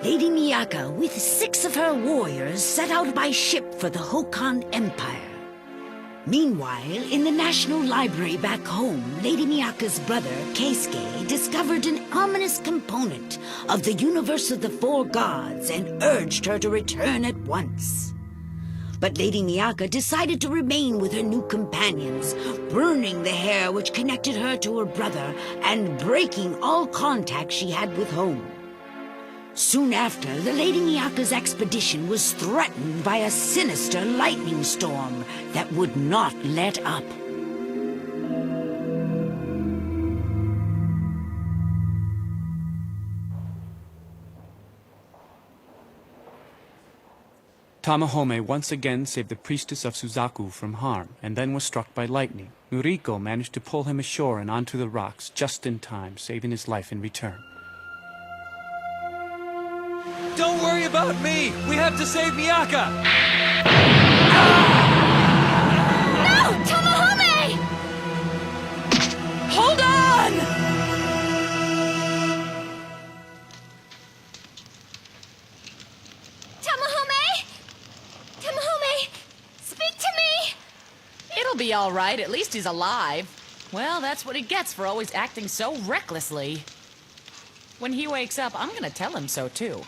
Lady Miyaka, with 6 of her warriors, set out by ship for the Hokan Empire. Meanwhile, in the National Library back home, Lady Miyaka's brother, Keisuke, discovered an ominous component of the Universe of the Four Gods and urged her to return at once. But Lady Miyaka decided to remain with her new companions, burning the hair which connected her to her brother and breaking all contact she had with home. Soon after, the Lady Miyaka's expedition was threatened by a sinister lightning storm that would not let up. Tamahome once again saved the priestess of Suzaku from harm, and then was struck by lightning. Muriko managed to pull him ashore and onto the rocks just in time, saving his life in return. Don't worry about me! We have to save Miyaka! No! Tamahome! Hold on! Tamahome! Tamahome! Speak to me! It'll be all right. At least he's alive. Well, that's what he gets for always acting so recklessly. When he wakes up, I'm gonna tell him so, too.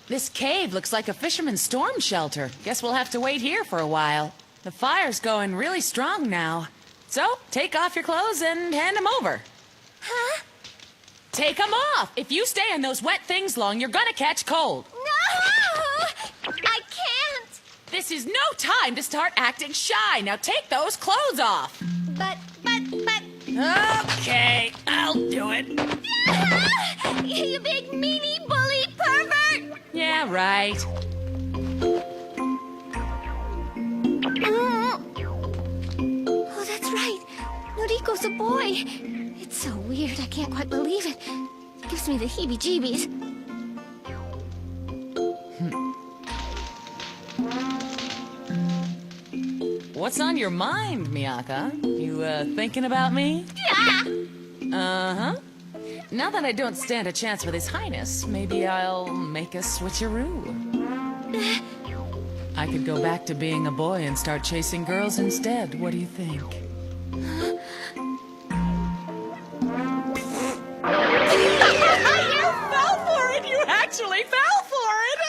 This cave looks like a fisherman's storm shelter. Guess we'll have to wait here for a while. The fire's going really strong now. So, take off your clothes and hand them over. Huh? Take them off! If you stay in those wet things long, you're gonna catch cold. No! I can't! This is no time to start acting shy. Now take those clothes off. But... Okay, I'll do it. You big meanie bully pervert! Yeah, right. Oh, that's right. Noriko's a boy. It's so weird, I can't quite believe it. It gives me the heebie-jeebies. What's on your mind, Miyaka? You, thinking about me? Yeah! Uh-huh. Now that I don't stand a chance with His Highness, maybe I'll make a switcheroo. I could go back to being a boy and start chasing girls instead. What do you think? You fell for it! You actually fell for it!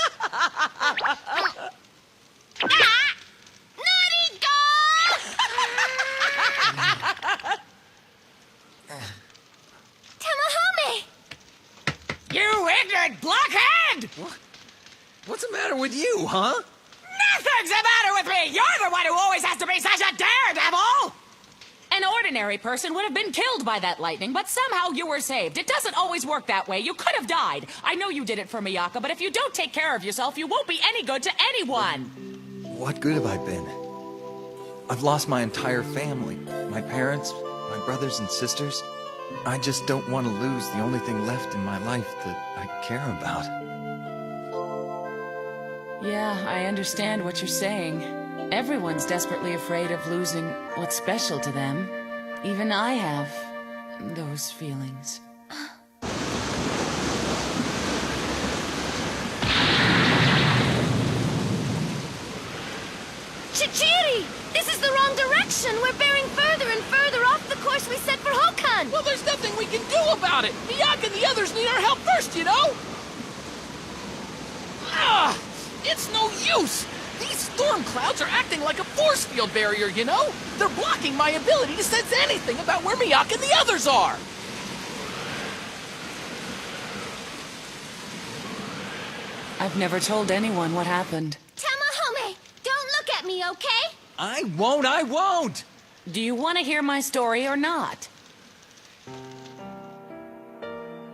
Tamahome! You ignorant blockhead! What's the matter with you, huh? Nothing's the matter with me! You're the one who always has to be such a daredevil! An ordinary person would have been killed by that lightning, but somehow you were saved. It doesn't always work that way. You could have died. I know you did it for Miyaka, but if you don't take care of yourself, you won't be any good to anyone. What good have I been? I've lost my entire family. My parents, my brothers and sisters. I just don't want to lose the only thing left in my life that I care about. Yeah, I understand what you're saying. Everyone's desperately afraid of losing what's special to them. Even I have those feelings. Chichiri! This is the wrong direction! We're bearing further and further off the course we set for Hokan! Well, there's nothing we can do about it! Miyaka and the others need our help first, you know? Ah! It's no use! These storm clouds are acting like a force field barrier, you know? They're blocking my ability to sense anything about where Miyaka and the others are! I've never told anyone what happened. Tamahome! Don't look at me, okay? I won't! Do you want to hear my story or not?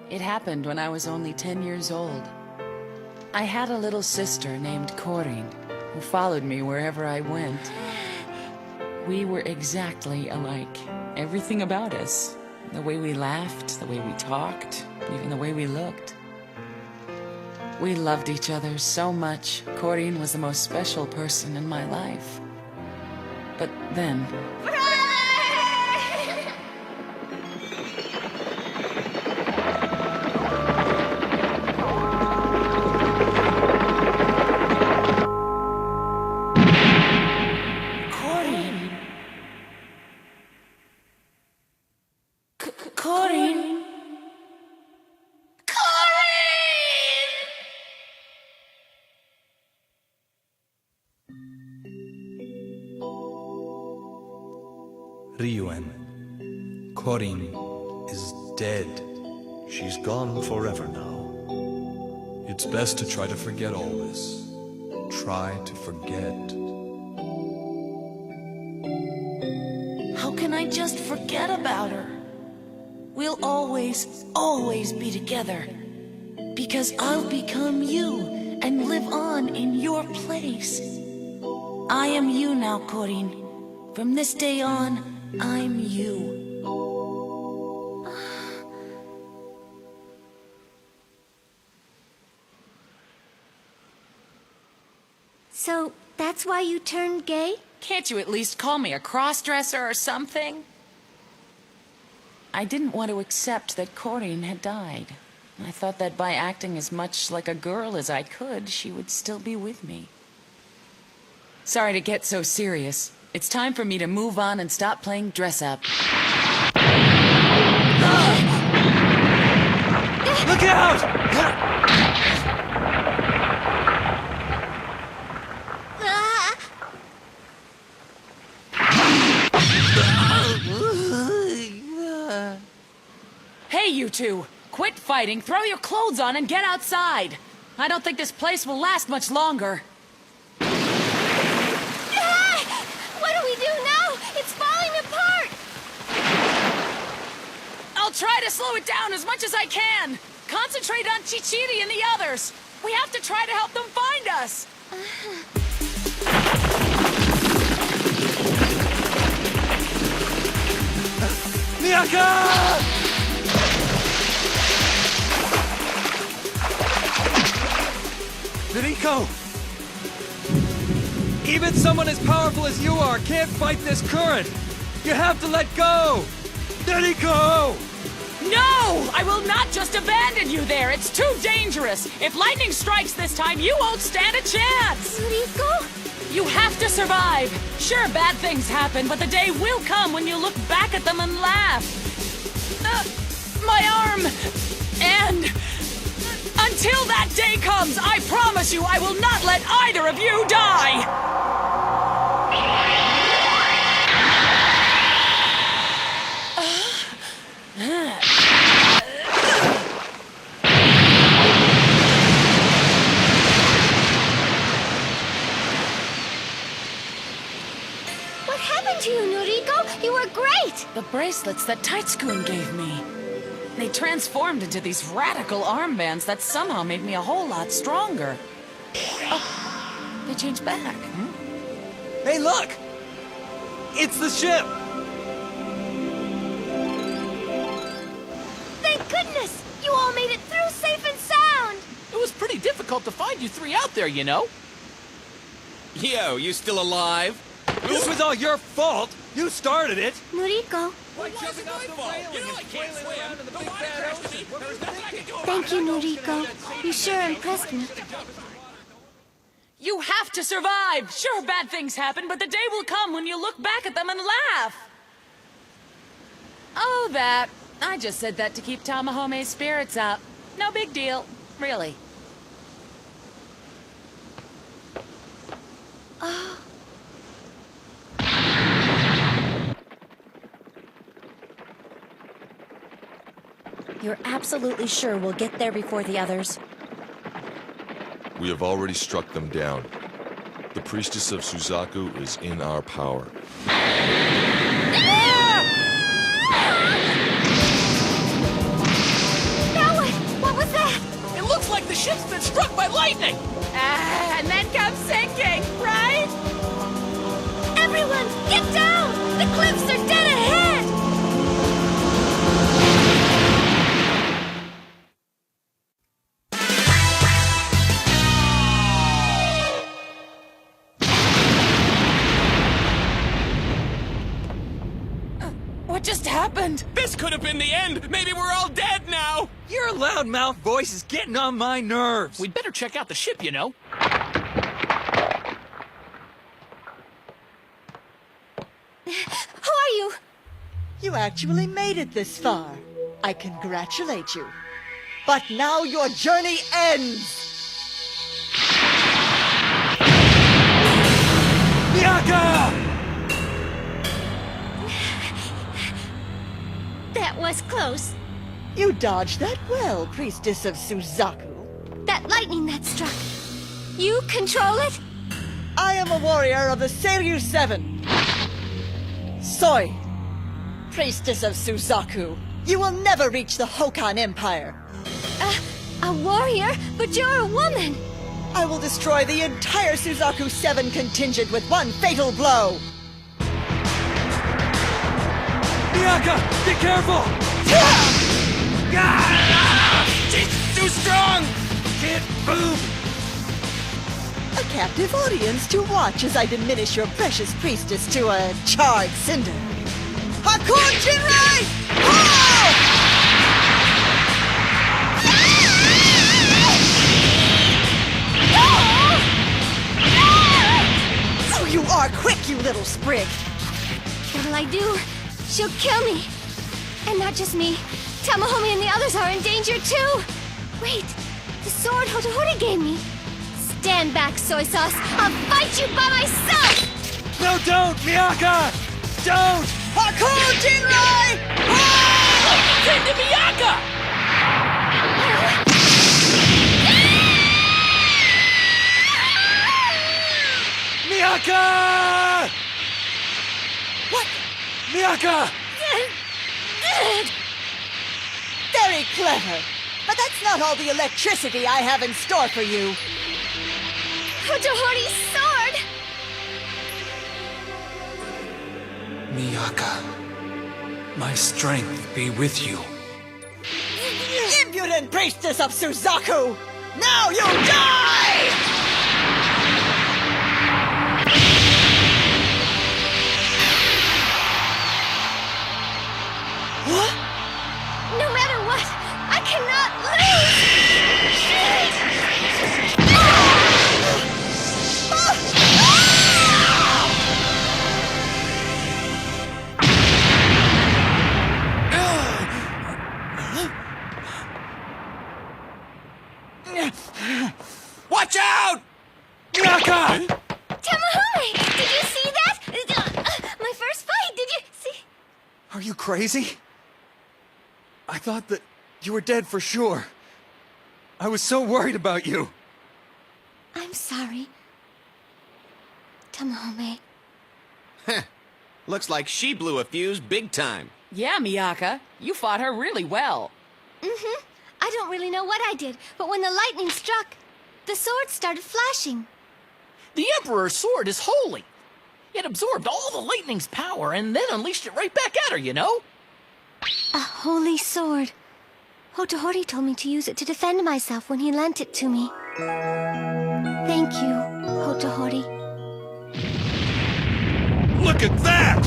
It happened when I was only 10 years old. I had a little sister named Corinne, who followed me wherever I went. We were exactly alike. Everything about us. The way we laughed, the way we talked, even the way we looked. We loved each other so much. Corinne was the most special person in my life. But then... Ryuen, Korin is dead. She's gone forever now. It's best to try to forget all this. Try to forget. How can I just forget about her? We'll always, always be together. Because I'll become you and live on in your place. I am you now, Korin. From this day on, I'm you. So, that's why you turned gay? Can't you at least call me a cross-dresser or something? I didn't want to accept that Korin had died. I thought that by acting as much like a girl as I could, she would still be with me. Sorry to get so serious. It's time for me to move on and stop playing dress-up. Look out! Hey, you two! Quit fighting, throw your clothes on, and get outside! I don't think this place will last much longer. What do we do now? It's falling apart! I'll try to slow it down as much as I can! Concentrate on Chichiri and the others! We have to try to help them find us! Miyaka! Noriko! Even someone as powerful as you are can't fight this current! You have to let go! Noriko! No! I will not just abandon you there! It's too dangerous! If lightning strikes this time, you won't stand a chance! Rico? You have to survive! Sure, bad things happen, but the day will come when you look back at them and laugh! My arm! And... until that day comes, I promise you I will not let either of you die! What happened to you, Noriko? You were great! The bracelets that Taitsukun gave me. They transformed into these radical armbands that somehow made me a whole lot stronger. Oh, they changed back. Hey, look! It's the ship! Thank goodness! You all made it through safe and sound! It was pretty difficult to find you three out there, you know? Yo, you still alive? This was all your fault! You started it! Noriko, Like jumping off the railing You know I and can't flailing swim. around in the The big water bad crashed ocean. me. There was nothing I could do about thank you, it. Noriko. You sure impressed me. You have to survive! Sure, bad things happen, but the day will come when you look back at them and laugh! Oh, that. I just said that to keep Tamahome's spirits up. No big deal, really. You're absolutely sure we'll get there before the others? We have already struck them down. The priestess of Suzaku is in our power. Now what? What was that? It looks like the ship's been struck by lightning! And then comes sinking, right? Everyone, get down! The cliffs are dead ahead! What just happened? This could have been the end! Maybe we're all dead now! Your loudmouth voice is getting on my nerves! We'd better check out the ship, you know? Who are you? You actually made it this far. I congratulate you. But now your journey ends! Miyaka! was close. You dodged that well, Priestess of Suzaku. That lightning that struck. You control it? I am a warrior of the Seiryu 7. Soy, Priestess of Suzaku. You will never reach the Hokan Empire. A warrior? But you're a woman. I will destroy the entire Suzaku 7 contingent with one fatal blow. Miyaka, be careful! She's too strong! Can't move! A captive audience to watch as I diminish your precious priestess to a charred cinder. Hakun Jinrai! Oh, you are quick, you little sprig! What'll I do? She'll kill me. And not just me. Tamahome and the others are in danger too. Wait, the sword Hotohori gave me. Stand back, soy sauce. I'll fight you by myself! No, don't! Miyaka! Don't! Hakun Jinrai! Send to Miyaka! Miyaka! What? Miyaka! Very clever. But that's not all the electricity I have in store for you. Hotohori's sword! Miyaka, my strength be with you. Impudent priestess of Suzaku! Now you'll die! What? No matter what, I cannot lose! Watch out! Miyaka! Tamahome! Did you see that? My first fight, did you see? Are you crazy? I thought that you were dead for sure. I was so worried about you. I'm sorry. Tamahome. Looks like she blew a fuse big time. Yeah, Miyaka, you fought her really well. Mm-hmm. I don't really know what I did, but when the lightning struck, the sword started flashing. The Emperor's sword is holy. It absorbed all the lightning's power and then unleashed it right back at her, you know? A holy sword. Hotohori told me to use it to defend myself when he lent it to me. Thank you, Hotohori. Look at that!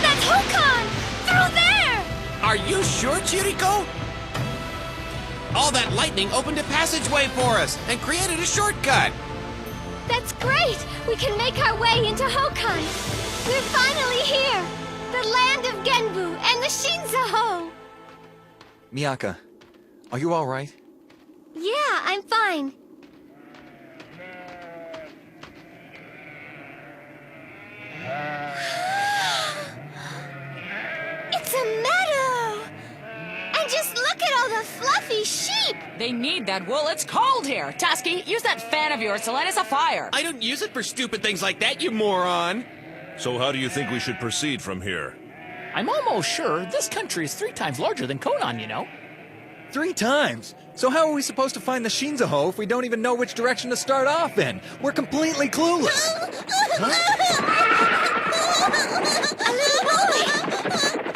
That's Hokan! Through there! Are you sure, Chiriko? All that lightning opened a passageway for us and created a shortcut. That's great! We can make our way into Hokan! We're finally here! The land of Genbu and the Shinzaho! Miyaka, are you all right? Yeah, I'm fine. It's a meadow! And just look at all the fluffy sheep! They need that wool. It's cold here. Tasky, use that fan of yours to light us a fire. I don't use it for stupid things like that, you moron. So how do you think we should proceed from here? I'm almost sure this country is 3 times larger than Conan, you know? 3 times? So how are we supposed to find the Shinzaho if we don't even know which direction to start off in? We're completely clueless.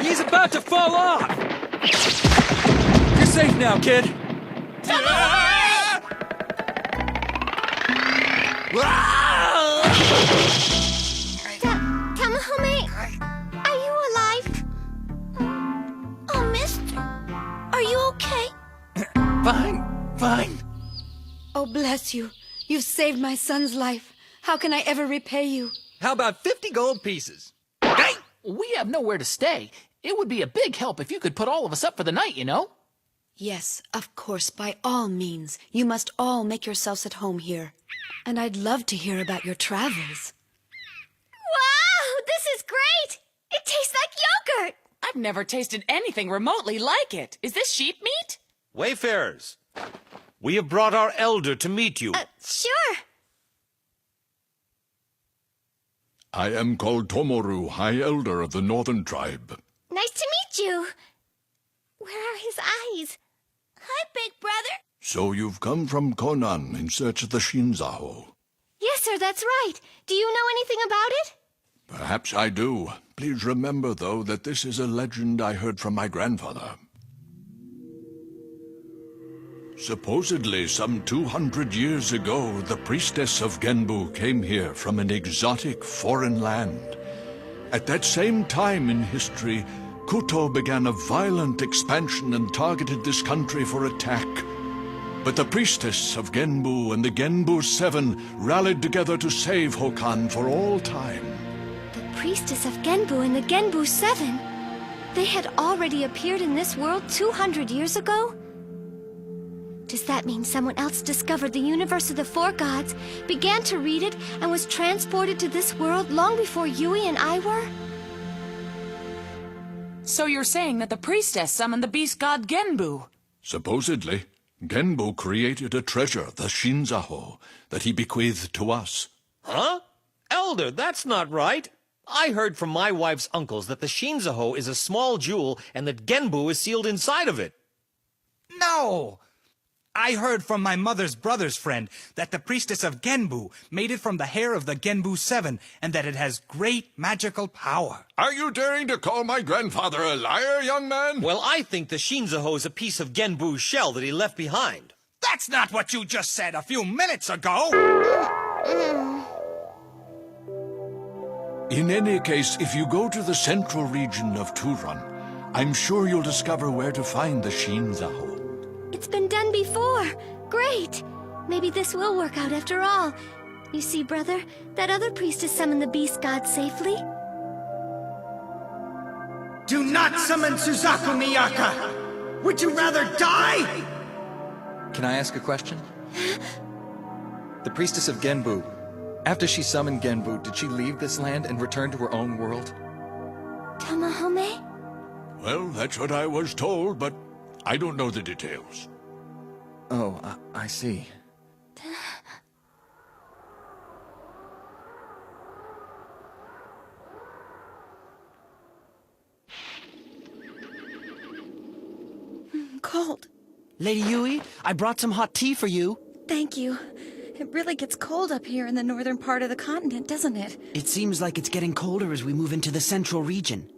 He's about to fall off. You're safe now, kid. Tamahome, are you alive? Oh, mister, are you okay? Fine. Oh, bless you. You've saved my son's life. How can I ever repay you? How about 50 gold pieces? Hey! We have nowhere to stay. It would be a big help if you could put all of us up for the night, you know? Yes, of course, by all means. You must all make yourselves at home here. And I'd love to hear about your travels. Wow, this is great! It tastes like yogurt! I've never tasted anything remotely like it. Is this sheep meat? Wayfarers, we have brought our elder to meet you. Sure. I am called Tomoru, High Elder of the Northern Tribe. Nice to meet you. Where are his eyes? Hi, big brother. So you've come from Konan in search of the Shinzaho. Yes, sir, that's right. Do you know anything about it? Perhaps I do. Please remember, though, that this is a legend I heard from my grandfather. Supposedly, some 200 years ago, the priestess of Genbu came here from an exotic foreign land. At that same time in history, Kuto began a violent expansion and targeted this country for attack. But the priestess of Genbu and the Genbu Seven rallied together to save Hokan for all time. The priestess of Genbu and the Genbu Seven? They had already appeared in this world 200 years ago? Does that mean someone else discovered the universe of the four gods, began to read it, and was transported to this world long before Yui and I were? So you're saying that the priestess summoned the beast god Genbu? Supposedly, Genbu created a treasure, the Shinzaho, that he bequeathed to us. Huh? Elder, that's not right. I heard from my wife's uncles that the Shinzaho is a small jewel and that Genbu is sealed inside of it. No! I heard from my mother's brother's friend that the priestess of Genbu made it from the hair of the Genbu Seven and that it has great magical power. Are you daring to call my grandfather a liar, young man? Well, I think the Shinzaho is a piece of Genbu's shell that he left behind. That's not what you just said a few minutes ago! In any case, if you go to the central region of Turan, I'm sure you'll discover where to find the Shinzaho. It's been done before. Great. Maybe this will work out after all. You see, brother, that other priestess summoned the beast god safely. Do not summon Suzaku Miyaka! Would you rather die? Can I ask a question? The priestess of Genbu, after she summoned Genbu, did she leave this land and return to her own world? Tamahome? Well, that's what I was told, but I don't know the details. Oh, I see. Cold. Lady Yui, I brought some hot tea for you. Thank you. It really gets cold up here in the northern part of the continent, doesn't it? It seems like it's getting colder as we move into the central region.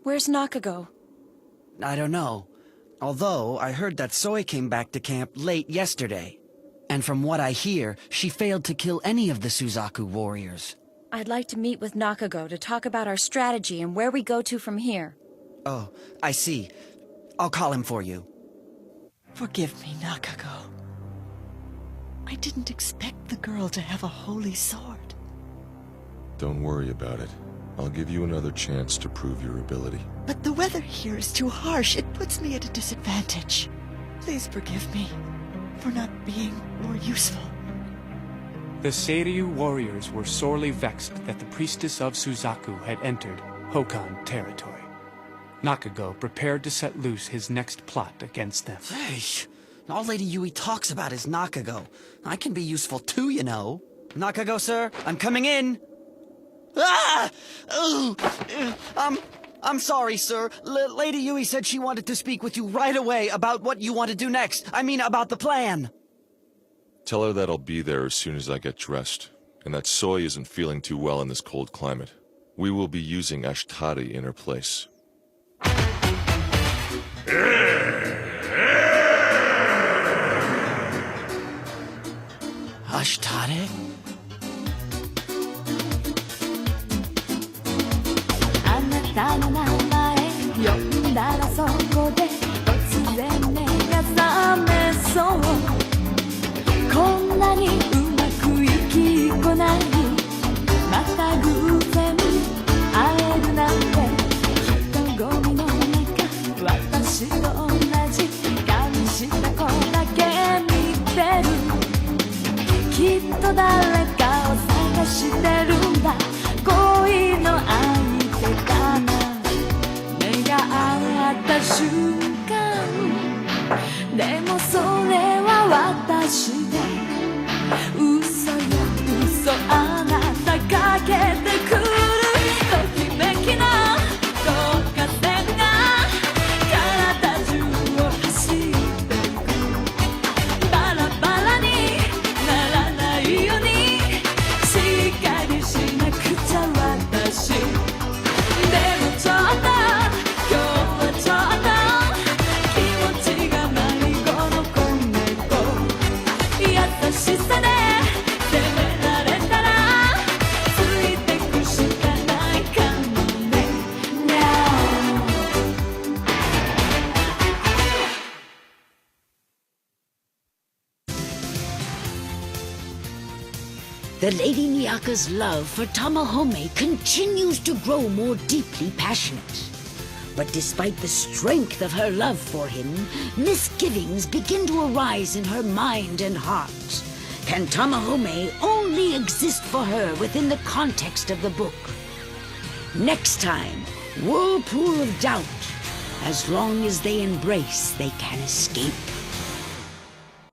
Where's Nakago? I don't know. Although, I heard that Soi came back to camp late yesterday. And from what I hear, she failed to kill any of the Suzaku warriors. I'd like to meet with Nakago to talk about our strategy and where we go to from here. Oh, I see. I'll call him for you. Forgive me, Nakago. I didn't expect the girl to have a holy sword. Don't worry about it. I'll give you another chance to prove your ability. But the weather here is too harsh. It puts me at a disadvantage. Please forgive me for not being more useful. The Seiryu warriors were sorely vexed that the priestess of Suzaku had entered Hokan territory. Nakago prepared to set loose his next plot against them. Hey, all Lady Yui talks about is Nakago. I can be useful too, you know. Nakago, sir, I'm coming in. Ah! I'm sorry, sir. Lady Yui said she wanted to speak with you right away about what you want to do next. I mean, about the plan. Tell her that I'll be there as soon as I get dressed, and that Soi isn't feeling too well in this cold climate. We will be using Ashtari in her place. Ashtari? あなたの名前呼んだらそこで突然目が覚めそうこんなにうまくいきこないまた偶然会えるなんて人混みの中私と同じと誰かを探してるんだ恋の相手かな目が合った瞬間でもそれは私で嘘よ嘘あなたかけてくるときめきな導火線が体中を走ってゆくバラバラにならないようにしっかりしなくちゃ私でもちょっと今日はちょっと気持ちが迷子の子猫優しさで責められたらついてくしかないかもね Now The Lady Miyaka's love for Tamahome continues to grow more deeply passionate. But despite the strength of her love for him, misgivings begin to arise in her mind and heart. Can Tamahome only exist for her within the context of the book? Next time, Whirlpool of Doubt. As long as they embrace, they can escape.